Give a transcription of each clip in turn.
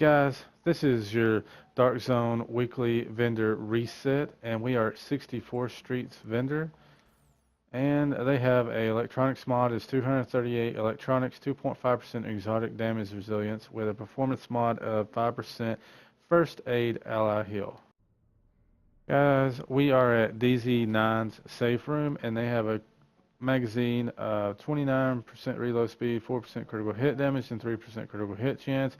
Guys, this is your Darkzone weekly vendor reset, and we are at 64th Street's vendor, and they have a electronics mod is 238 electronics, 2.5% exotic damage resilience with a performance mod of 5% first aid ally heal. Guys, we are at DZ9's safe room, and they have a magazine of 29% reload speed, 4% critical hit damage, and 3% critical hit chance.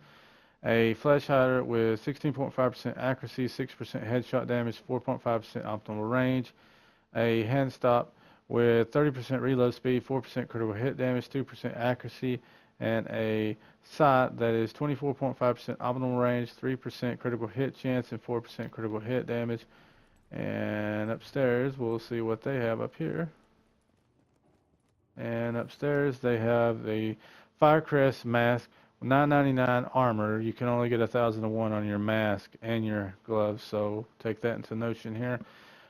A flash hider with 16.5% accuracy, 6% headshot damage, 4.5% optimal range. A hand stop with 30% reload speed, 4% critical hit damage, 2% accuracy, and a sight that is 24.5% optimal range, 3% critical hit chance, and 4% critical hit damage. And upstairs, we'll see what they have up here. And upstairs, they have the Firecrest mask. 999 armor. You can only get 1001 on your mask and your gloves, so take that into notion here.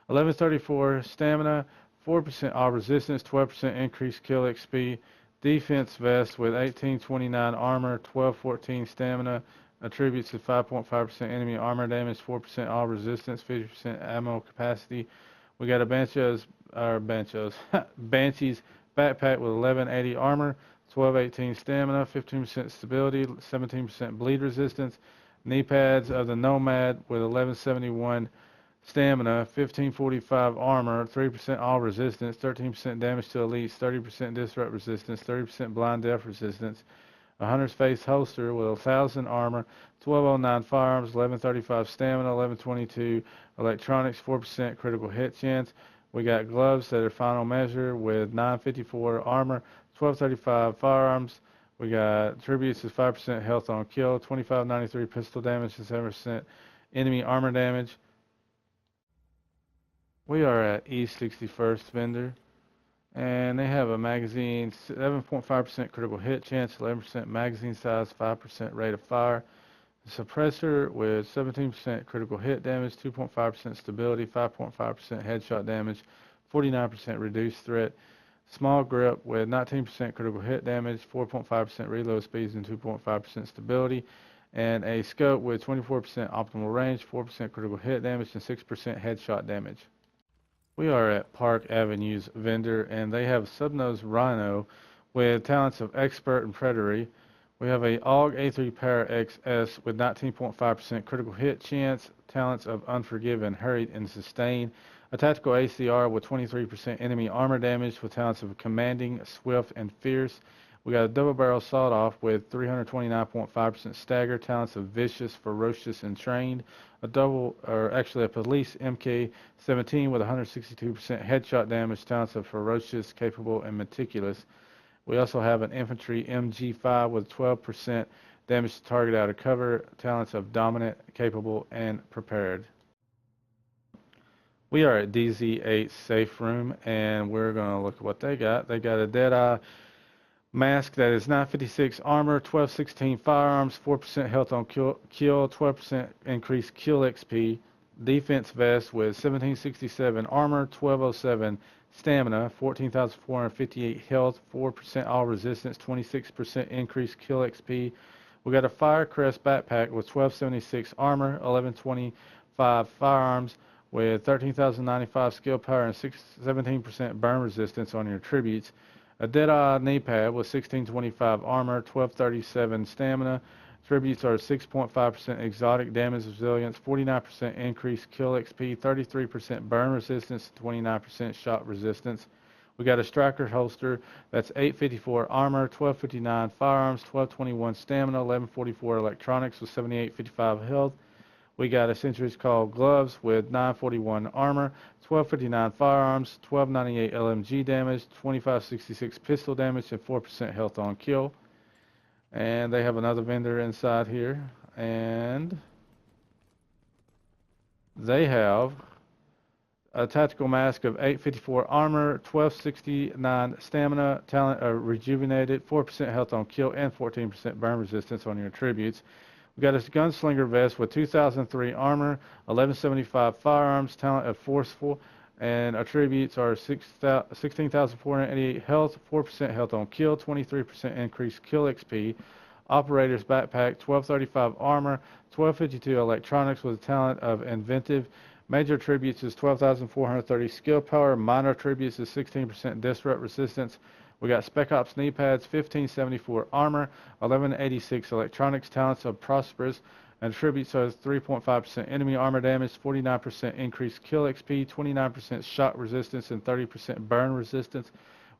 1134 stamina, 4% all resistance, 12% increased kill XP. Defense vest with 1829 armor, 1214 stamina. Attributes to 5.5% enemy armor damage, 4% all resistance, 50% ammo capacity. We got a Banshee's backpack with 1180 armor, 1218 stamina, 15% stability, 17% bleed resistance. Knee pads of the Nomad with 1171 stamina, 1545 armor, 3% all resistance, 13% damage to elites, 30% disrupt resistance, 30% blind death resistance. A Hunter's Face holster with 1000 armor, 1209 firearms, 1135 stamina, 1122 electronics, 4% critical hit chance. We got gloves that are final measure with 954 armor, 1235 firearms. We got tributes is 5% health on kill, 2593 pistol damage, and 7% enemy armor damage. We are at East 61st vendor, and they have a magazine, 7.5% critical hit chance, 11% magazine size, 5% rate of fire. A suppressor with 17% critical hit damage, 2.5% stability, 5.5% headshot damage, 49% reduced threat. Small grip with 19% critical hit damage, 4.5% reload speeds, and 2.5% stability. And a scope with 24% optimal range, 4% critical hit damage, and 6% headshot damage. We are at Park Avenue's vendor, and they have Subnose Rhino with talents of Expert and Predatory. We have a AUG A3 Power XS with 19.5% critical hit chance, talents of Unforgiven, Hurried, and Sustain. A tactical ACR with 23% enemy armor damage with talents of Commanding, Swift, and Fierce. We got a double barrel sawed off with 329.5% stagger, talents of Vicious, Ferocious, and Trained. A police MK17 with 162% headshot damage, talents of Ferocious, Capable, and Meticulous. We also have an infantry MG5 with 12% damage to target out of cover, talents of Dominant, Capable, and Prepared. We are at DZ8 safe room, and we're going to look at what they got. They got a Deadeye mask that is 956 armor, 1216 firearms, 4% health on kill, 12% increased kill XP. Defense vest with 1767 armor, 1207 stamina, 14,458 health, 4% all resistance, 26% increased kill XP. We got a Firecrest backpack with 1276 armor, 1125 firearms, with 13,095 skill power and 17% burn resistance on your attributes. A Deadeye knee pad with 1625 armor, 1237 stamina. Attributes are 6.5% exotic damage resilience, 49% increased kill XP, 33% burn resistance, 29% shot resistance. We got a Striker holster that's 854 armor, 1259 firearms, 1221 stamina, 1144 electronics with 7855 health. We got accessories called gloves with 941 armor, 1259 firearms, 1298 LMG damage, 2566 pistol damage, and 4% health on kill. And they have another vendor inside here, and they have a tactical mask of 854 armor, 1269 stamina, talent rejuvenated, 4% health on kill, and 14% burn resistance on your attributes. We got a gunslinger vest with 2003 armor, 1175 firearms, talent of forceful, and attributes are 16,488 health, 4% health on kill, 23% increased kill XP. Operator's Backpack, 1235 Armor, 1252 Electronics with the talent of Inventive. Major attributes is 12,430 Skill Power. Minor attributes is 16% Disrupt Resistance. We got Spec Ops Knee Pads, 1574 Armor, 1186 Electronics, talents of Prosperous, and attributes are 3.5% enemy armor damage, 49% increased kill XP, 29% shot resistance, and 30% burn resistance.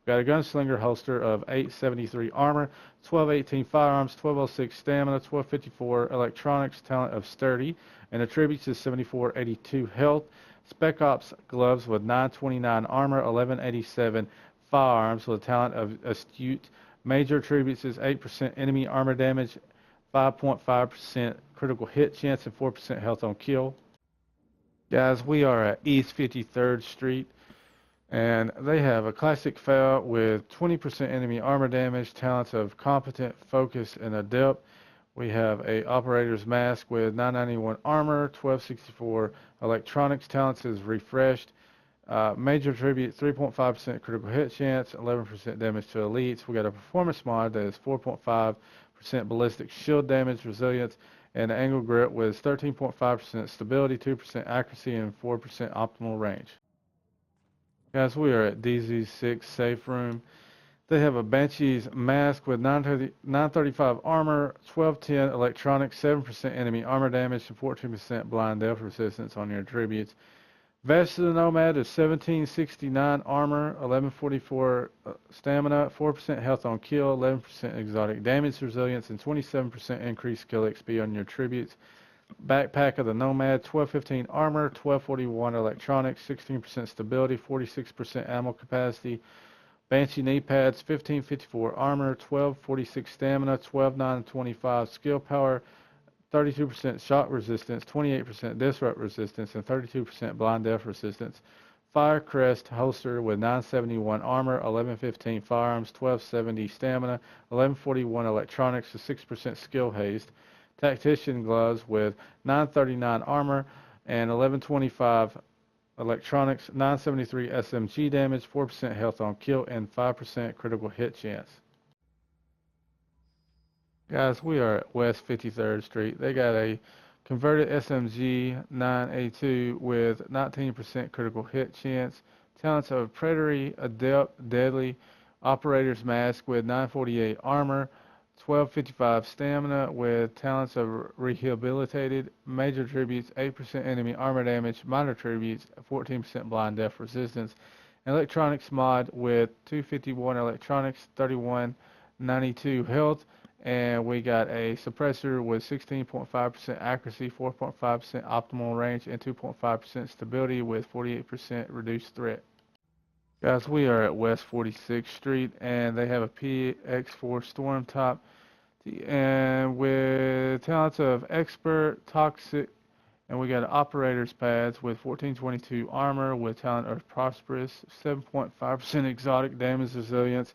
We got a Gunslinger holster of 873 armor, 1218 firearms, 1206 stamina, 1254 electronics, talent of Sturdy, and attributes is 7482 health. Spec Ops gloves with 929 armor, 1187 firearms with a talent of Astute. Major attributes is 8% enemy armor damage, 5.5% critical hit chance, and 4% health on kill. Guys, we are at East 53rd Street, and they have a classic FAL with 20% enemy armor damage, talents of Competent, Focus, and Adept. We have a Operator's Mask with 991 armor, 1264 electronics, talents is Refreshed. Major attribute 3.5% critical hit chance, 11% damage to elites. We got a performance mod that is 4.5% ballistic shield damage, resilience, and angle grip with 13.5% stability, 2% accuracy, and 4% optimal range. Guys, we are at DZ6 safe room. They have a Banshee's Mask with 935 armor, 1210 electronics, 7% enemy armor damage, and 14% blind depth resistance on your attributes. Vest of the Nomad is 1769 armor, 1144 stamina, 4% health on kill, 11% exotic damage resilience, and 27% increased skill XP on your attributes. Backpack of the Nomad, 1215 armor, 1241 electronics, 16% stability, 46% ammo capacity. Banshee knee pads, 1554 armor, 1246 stamina, 12925 skill power, 32% shot resistance, 28% disrupt resistance, and 32% blind depth resistance. Fire Crest holster with 971 armor, 1115 firearms, 1270 stamina, 1141 electronics, with 6% skill haste. Tactician gloves with 939 armor and 1125 electronics, 973 SMG damage, 4% health on kill, and 5% critical hit chance. Guys, we are at West 53rd Street. They got a converted SMG 9A2 with 19% critical hit chance. Talents of Predatory, Adept, Deadly, Operator's Mask with 948 armor, 1255 stamina with talents of Rehabilitated. Major attributes 8% enemy armor damage. Minor attributes 14% blind depth resistance. Electronics mod with 251 electronics, 3192 health. And we got a suppressor with 16.5% accuracy, 4.5% optimal range, and 2.5% stability with 48% reduced threat. Guys, we are at West 46th Street, and they have a PX4 Storm Top, and with talents of Expert, Toxic, and we got Operator's Pads with 1422 armor with talent of Prosperous, 7.5% exotic damage resilience,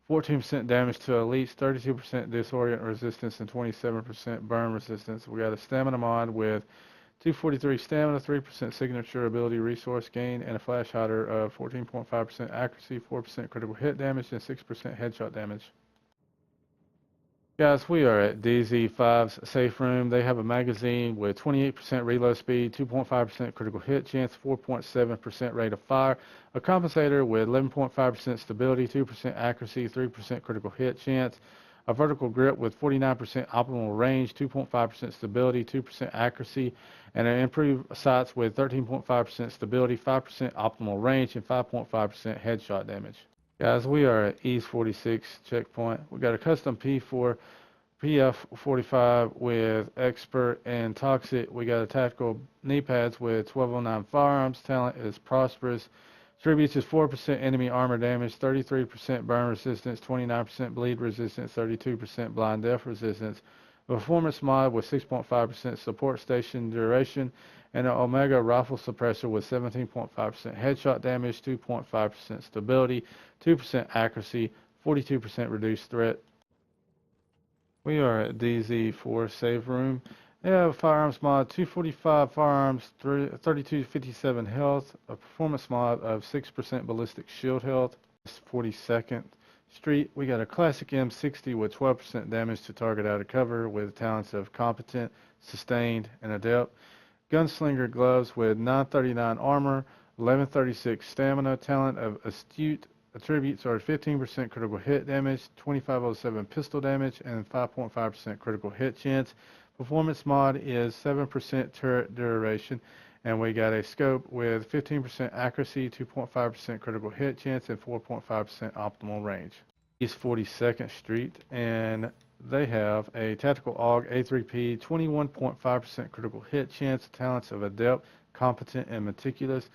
14% damage to elites, 32% disorient resistance, and 27% burn resistance. We got a stamina mod with 243 stamina, 3% signature ability resource gain, and a flash hider of 14.5% accuracy, 4% critical hit damage, and 6% headshot damage. Guys, we are at DZ5's safe room. They have a magazine with 28% reload speed, 2.5% critical hit chance, 4.7% rate of fire, a compensator with 11.5% stability, 2% accuracy, 3% critical hit chance, a vertical grip with 49% optimal range, 2.5% stability, 2% accuracy, and an improved sights with 13.5% stability, 5% optimal range, and 5.5% headshot damage. Guys, we are at East 46 checkpoint. We got a custom P4 PF45 with Expert and Toxic. We got a tactical knee pads with 1209 firearms. Talent is Prosperous. Attributes is 4% enemy armor damage, 33% burn resistance, 29% bleed resistance, 32% blind depth resistance. A performance mod with 6.5% support station duration, and an Omega rifle suppressor with 17.5% headshot damage, 2.5% stability, 2% accuracy, 42% reduced threat. We are at DZ4 save room. They have a firearms mod, 245 firearms, 3257 health, a performance mod of 6% ballistic shield health, 42nd Street, we got a classic M60 with 12% damage to target out of cover with talents of competent, sustained, and adept. Gunslinger gloves with 939 armor, 1136 stamina, talent of astute. Attributes are 15% critical hit damage, 2507 pistol damage, and 5.5% critical hit chance. Performance mod is 7% turret duration, and we got a scope with 15% accuracy, 2.5% critical hit chance, and 4.5% optimal range. East 42nd Street, and they have a tactical AUG A3P, 21.5% critical hit chance, talents of adept, competent, and meticulous.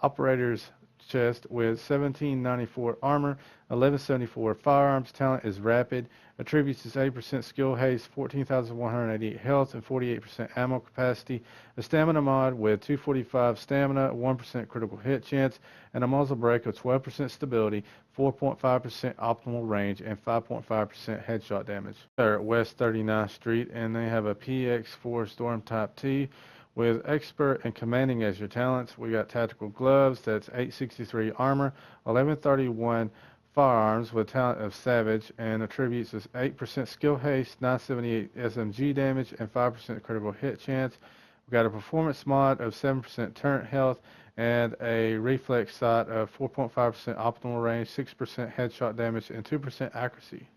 Operator's chest with 1794 armor, 1174 firearms, talent is rapid, attributes is 8% skill haste, 14,188 health, and 48% ammo capacity. A stamina mod with 245 stamina, 1% critical hit chance, and a muzzle brake of 12% stability, 4.5% optimal range, and 5.5% headshot damage. They're at West 39th Street, and they have a PX4 Storm Type T with expert and commanding as your talents. We got tactical gloves, that's 863 armor, 1131 firearms with talent of savage, and attributes is 8% skill haste, 978 SMG damage, and 5% critical hit chance. We got a performance mod of 7% turret health, and a reflex sight of 4.5% optimal range, 6% headshot damage, and 2% accuracy.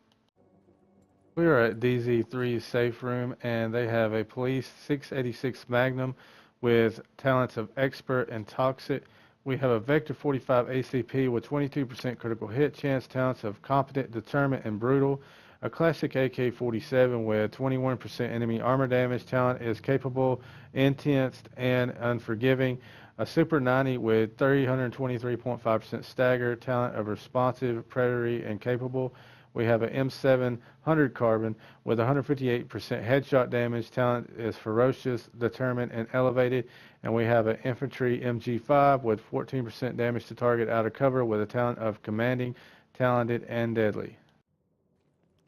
We are at DZ3's safe room, and they have a police 686 Magnum with talents of expert and toxic. We have a Vector 45 ACP with 22% critical hit chance, talents of competent, determined, and brutal. A classic AK-47 with 21% enemy armor damage, talent is capable, intense, and unforgiving. A Super 90 with 323.5% stagger, talent of responsive, predatory, and capable. We have an M700 carbine with 158% headshot damage, talent is ferocious, determined, and elevated. And we have an infantry MG5 with 14% damage to target out of cover with a talent of commanding, talented, and deadly.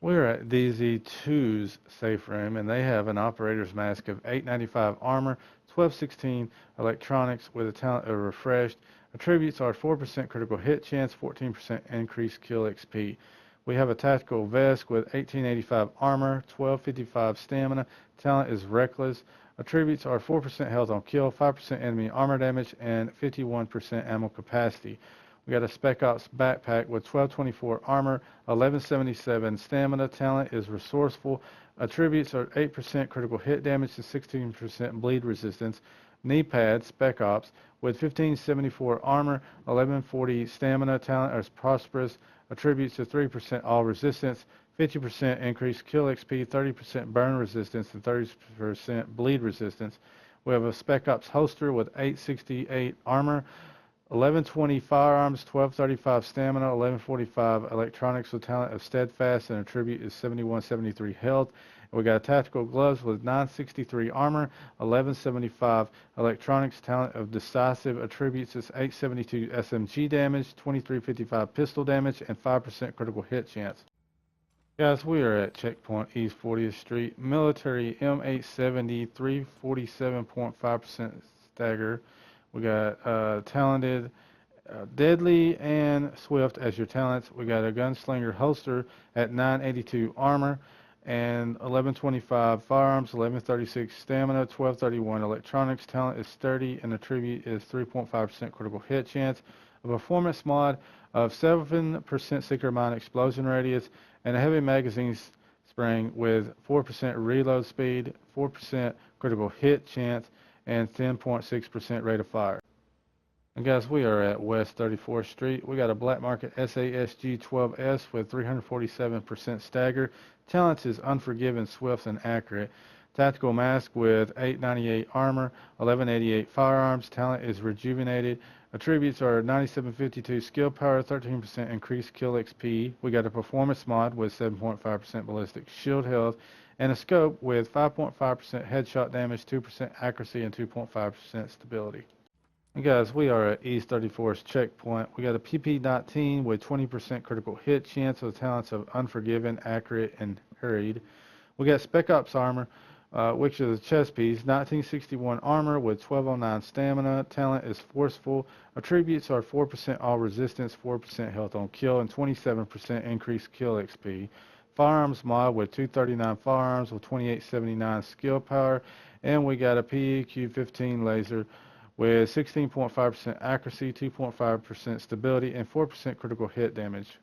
We're at DZ2's safe room, and they have an operator's mask of 895 armor, 1216 electronics with a talent of refreshed. Attributes are 4% critical hit chance, 14% increased kill XP. We have a tactical vest with 1885 armor, 1255 stamina, talent is reckless. Attributes are 4% health on kill, 5% enemy armor damage, and 51% ammo capacity. We got a Spec Ops backpack with 1224 armor, 1177 stamina, talent is resourceful. Attributes are 8% critical hit damage and 16% bleed resistance. Knee pads, Spec Ops, with 1574 armor, 1140 stamina, talent is prosperous. Attributes to 3% all resistance, 50% increased kill XP, 30% burn resistance, and 30% bleed resistance. We have a Spec Ops holster with 868 armor, 1120 firearms, 1235 stamina, 1145 electronics with talent of steadfast, and attribute is 7173 health. We got tactical gloves with 963 armor, 1175 electronics, talent of decisive, attributes is 872 SMG damage, 2355 pistol damage, and 5% critical hit chance. Guys, we are at Checkpoint East 40th Street, military M870, 347.5% stagger. We got talented, deadly, and swift as your talents. We got a gunslinger holster at 982 armor, and 1125 firearms, 1136 stamina, 1231 electronics, talent is sturdy, and attribute is 3.5% critical hit chance. A performance mod of 7% seeker mine explosion radius, and a heavy magazine spring with 4% reload speed, 4% critical hit chance, and 10.6% rate of fire. And guys, we are at West 34th Street. We got a black market SASG 12S with 347% stagger. Talents is unforgiving, swift, and accurate. Tactical mask with 898 armor, 1188 firearms. Talent is rejuvenated. Attributes are 9752 skill power, 13% increased kill XP. We got a performance mod with 7.5% ballistic shield health, and a scope with 5.5% headshot damage, 2% accuracy, and 2.5% stability. And guys, we are at East 34th Checkpoint. We got a PP-19 with 20% critical hit chance with talents of unforgiving, accurate, and hurried. We got Spec Ops armor which is a chess piece. 1961 armor with 1209 stamina. Talent is forceful. Attributes are 4% all resistance, 4% health on kill, and 27% increased kill XP. Firearms mod with 239 firearms with 2879 skill power. And we got a PEQ-15 laser with 16.5% accuracy, 2.5% stability, and 4% critical hit damage.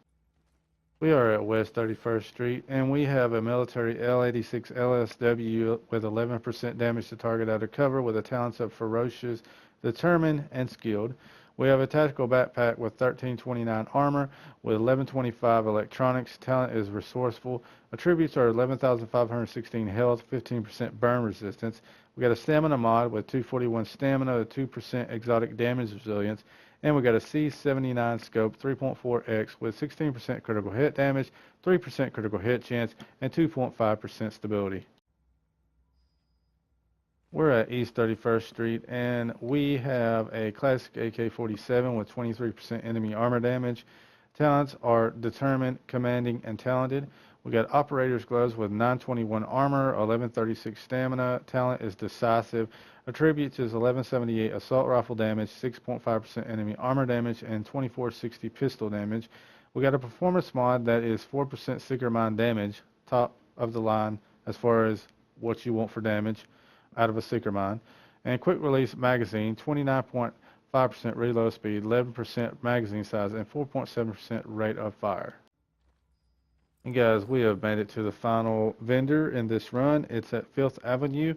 We are at West 31st Street, and we have a military L-86 LSW with 11% damage to target out of cover with the talents of ferocious, determined, and skilled. We have a tactical backpack with 1329 armor with 1125 electronics. Talent is resourceful. Attributes are 11,516 health, 15% burn resistance. We got a stamina mod with 241 stamina, 2% exotic damage resilience. And we got a C79 scope 3.4x with 16% critical hit damage, 3% critical hit chance, and 2.5% stability. We're at East 31st Street, and we have a classic AK-47 with 23% enemy armor damage. Talents are determined, commanding, and talented. We got operator's gloves with 921 armor, 1136 stamina. Talent is decisive. Attributes is 1178 assault rifle damage, 6.5% enemy armor damage, and 2460 pistol damage. We got a performance mod that is 4% seeker mine damage, top of the line as far as what you want for damage out of a seeker mine. And quick release magazine, 29.5% reload speed, 11% magazine size, and 4.7% rate of fire. And guys, we have made it to the final vendor in this run. It's at 5th Avenue.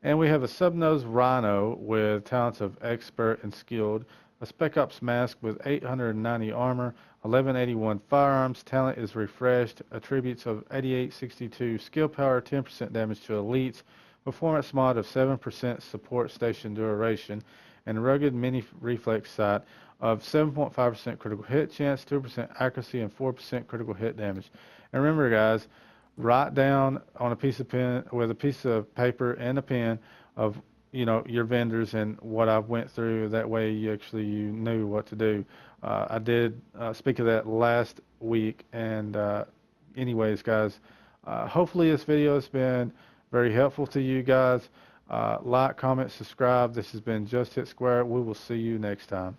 And we have a sub-nose Rhino with talents of expert and skilled, a Spec Ops mask with 890 armor, 1181 firearms. Talent is refreshed. Attributes of 8862 skill power, 10% damage to elites. Performance mod of 7% support station duration, and rugged mini reflex sight of 7.5% critical hit chance, 2% accuracy, and 4% critical hit damage. And remember, guys, write down on a piece of pen with a piece of paper and a pen of your vendors and what I went through. That way, you knew what to do. I did speak of that last week, and anyways, guys, hopefully this video has been very helpful to you guys. Like, comment, subscribe. This has been JustHitSquare. We will see you next time.